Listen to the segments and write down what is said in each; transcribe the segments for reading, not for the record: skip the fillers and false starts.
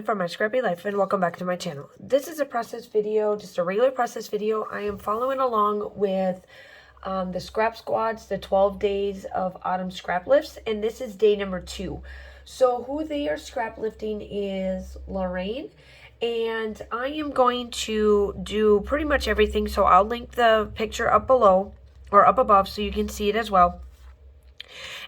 from my scrappy life, and welcome back to my channel. This is a process video, just a regular process video. I am following along with the Scrap Squads, the 12 days of autumn scrap lifts, and this is day number 2. So who they are scrap lifting is Lorraine, and I am going to do pretty much everything, so I'll link the picture up below, or up above, so you can see it as well.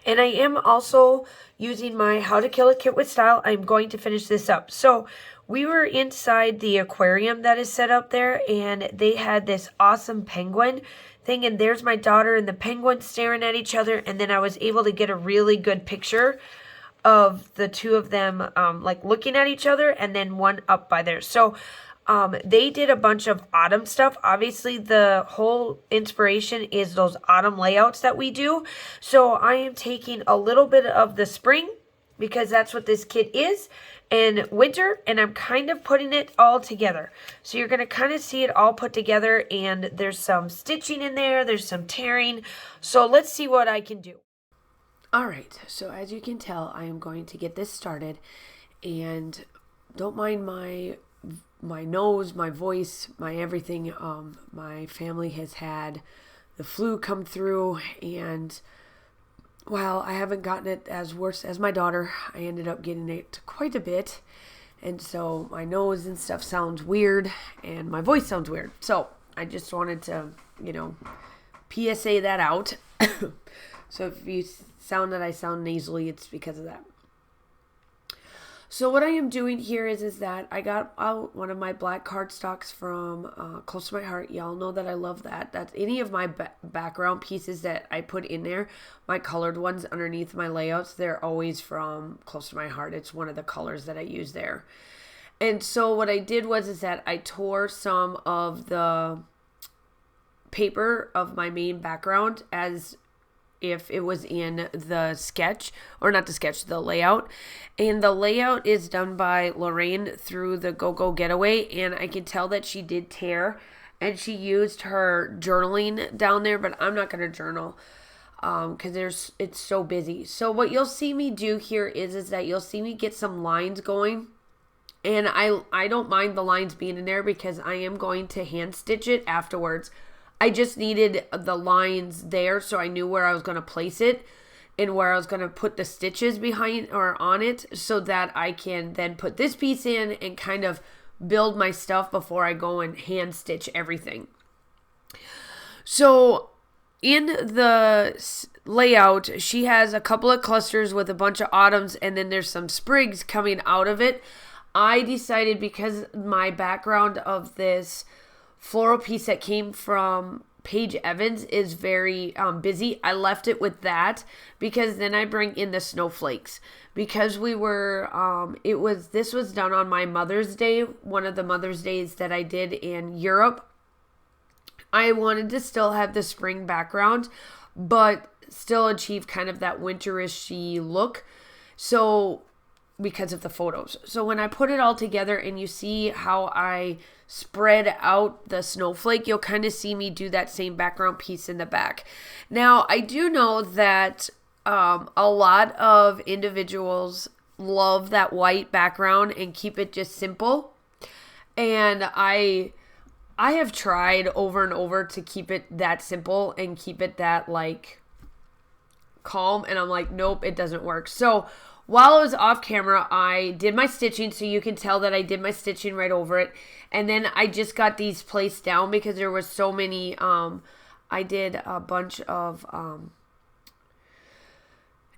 And I am also using my How to Kill a Kit with Style. I'm going to finish this up. So we were inside the aquarium that is set up there, and they had this awesome penguin thing, and there's my daughter and the penguin staring at each other, and then I was able to get a really good picture of the two of them like looking at each other, and then one up by there. So they did a bunch of autumn stuff. Obviously, the whole inspiration is those autumn layouts that we do. So I am taking a little bit of the spring, because that's what this kit is, and winter, and I'm kind of putting it all together. So you're going to kind of see it all put together, and there's some stitching in there, there's some tearing. So let's see what I can do. Alright, so as you can tell, I am going to get this started, and don't mind my nose, my voice, my everything. My family has had the flu come through, and while I haven't gotten it as worse as my daughter, I ended up getting it quite a bit, and so my nose and stuff sounds weird, and my voice sounds weird. So I just wanted to, PSA that out. So if you sound that I sound nasally, it's because of that. So what I am doing here is that I got out one of my black cardstocks from Close to My Heart. Y'all know that I love that. That's any of my background pieces that I put in there, my colored ones underneath my layouts, they're always from Close to My Heart. It's one of the colors that I use there. And so what I did is that I tore some of the paper of my main background as if it was in the sketch, or not the sketch, the layout. And the layout is done by Lorraine through the Go-Go Getaway, and I can tell that she did tear, and she used her journaling down there, but I'm not going to journal because it's so busy. So what you'll see me do here is that you'll see me get some lines going, and I don't mind the lines being in there because I am going to hand stitch it afterwards. I just needed the lines there so I knew where I was going to place it and where I was going to put the stitches behind or on it, so that I can then put this piece in and kind of build my stuff before I go and hand stitch everything. So in the layout, she has a couple of clusters with a bunch of autumns, and then there's some sprigs coming out of it. I decided, because my background of this floral piece that came from Paige Evans is very busy, I left it with that, because then I bring in the snowflakes, because we were this was done on my Mother's Day, one of the Mother's Days that I did in Europe. I wanted to still have the spring background, but still achieve kind of that winterish-y look, so because of the photos. So when I put it all together and you see how I spread out the snowflake, you'll kind of see me do that same background piece in the back. Now, I do know that a lot of individuals love that white background and keep it just simple. And I have tried over and over to keep it that simple and keep it that like calm, and I'm like, nope, it doesn't work. So while I was off camera, I did my stitching, so you can tell that I did my stitching right over it. And then I just got these placed down because there was so many, I did a bunch of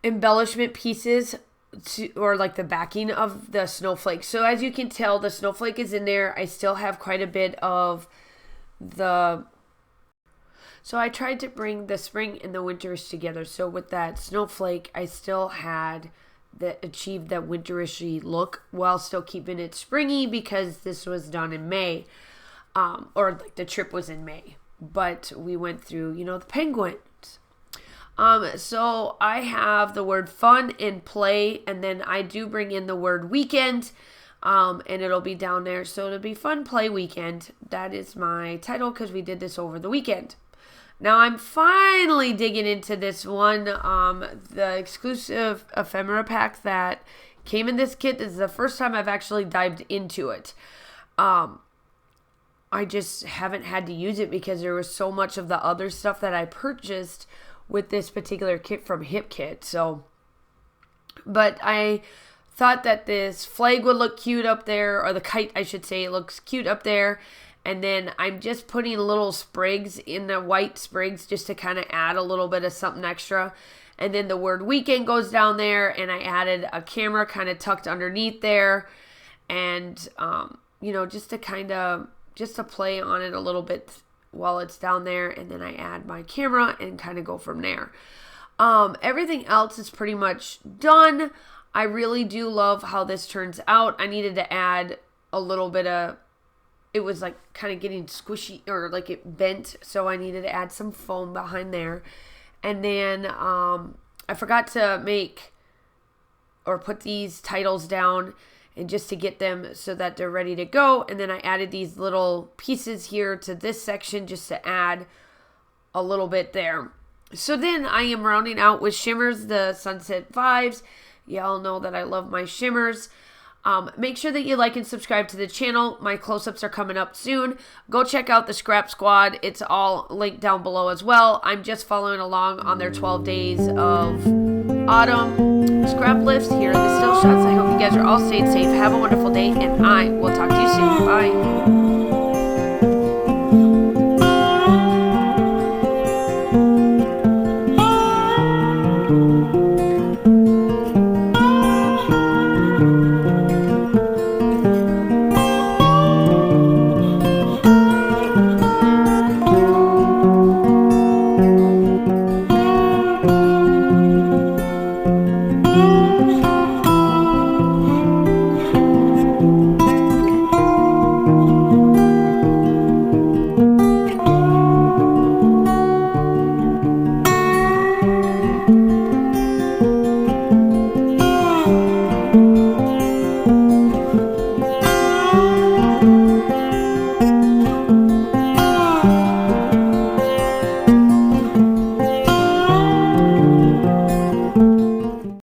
embellishment pieces or like the backing of the snowflake. So as you can tell, the snowflake is in there. I still have quite a bit of the... So I tried to bring the spring and the winterish together. So with that snowflake, I still had that achieved that winterish look while still keeping it springy, because this was done in May, or like the trip was in May, but we went through, the penguins. So I have the word fun and play, and then I do bring in the word weekend, and it'll be down there. So it'll be fun, play, weekend. That is my title because we did this over the weekend. Now I'm finally digging into this one, the exclusive ephemera pack that Came in this kit. This is the first time I've actually dived into it. I just haven't had to use it because there was so much of the other stuff that I purchased with this particular kit from HipKit. So, but I thought that this flag would look cute up there, or the kite, I should say, it looks cute up there. And then I'm just putting little sprigs in the white sprigs just to kind of add a little bit of something extra. And then the word weekend goes down there, and I added a camera kind of tucked underneath there. And, you know, just to play on it a little bit while it's down there. And then I add my camera and kind of go from there. Everything else is pretty much done. I really do love how this turns out. I needed to add a little bit of, it was like kind of getting squishy, or like it bent. So I needed to add some foam behind there. And then I forgot to make or put these titles down, and just to get them so that they're ready to go. And then I added these little pieces here to this section just to add a little bit there. So then I am rounding out with shimmers, the Sunset Vibes. Y'all know that I love my shimmers. Make sure that you like and subscribe to the channel. My close-ups are coming up soon. Go check out the Scrap Squad. It's all linked down below as well. I'm just following along on their 12 days of autumn scrap lifts here in the still shots. I hope you guys are all staying safe. Have a wonderful day, and I will talk to you soon. Bye.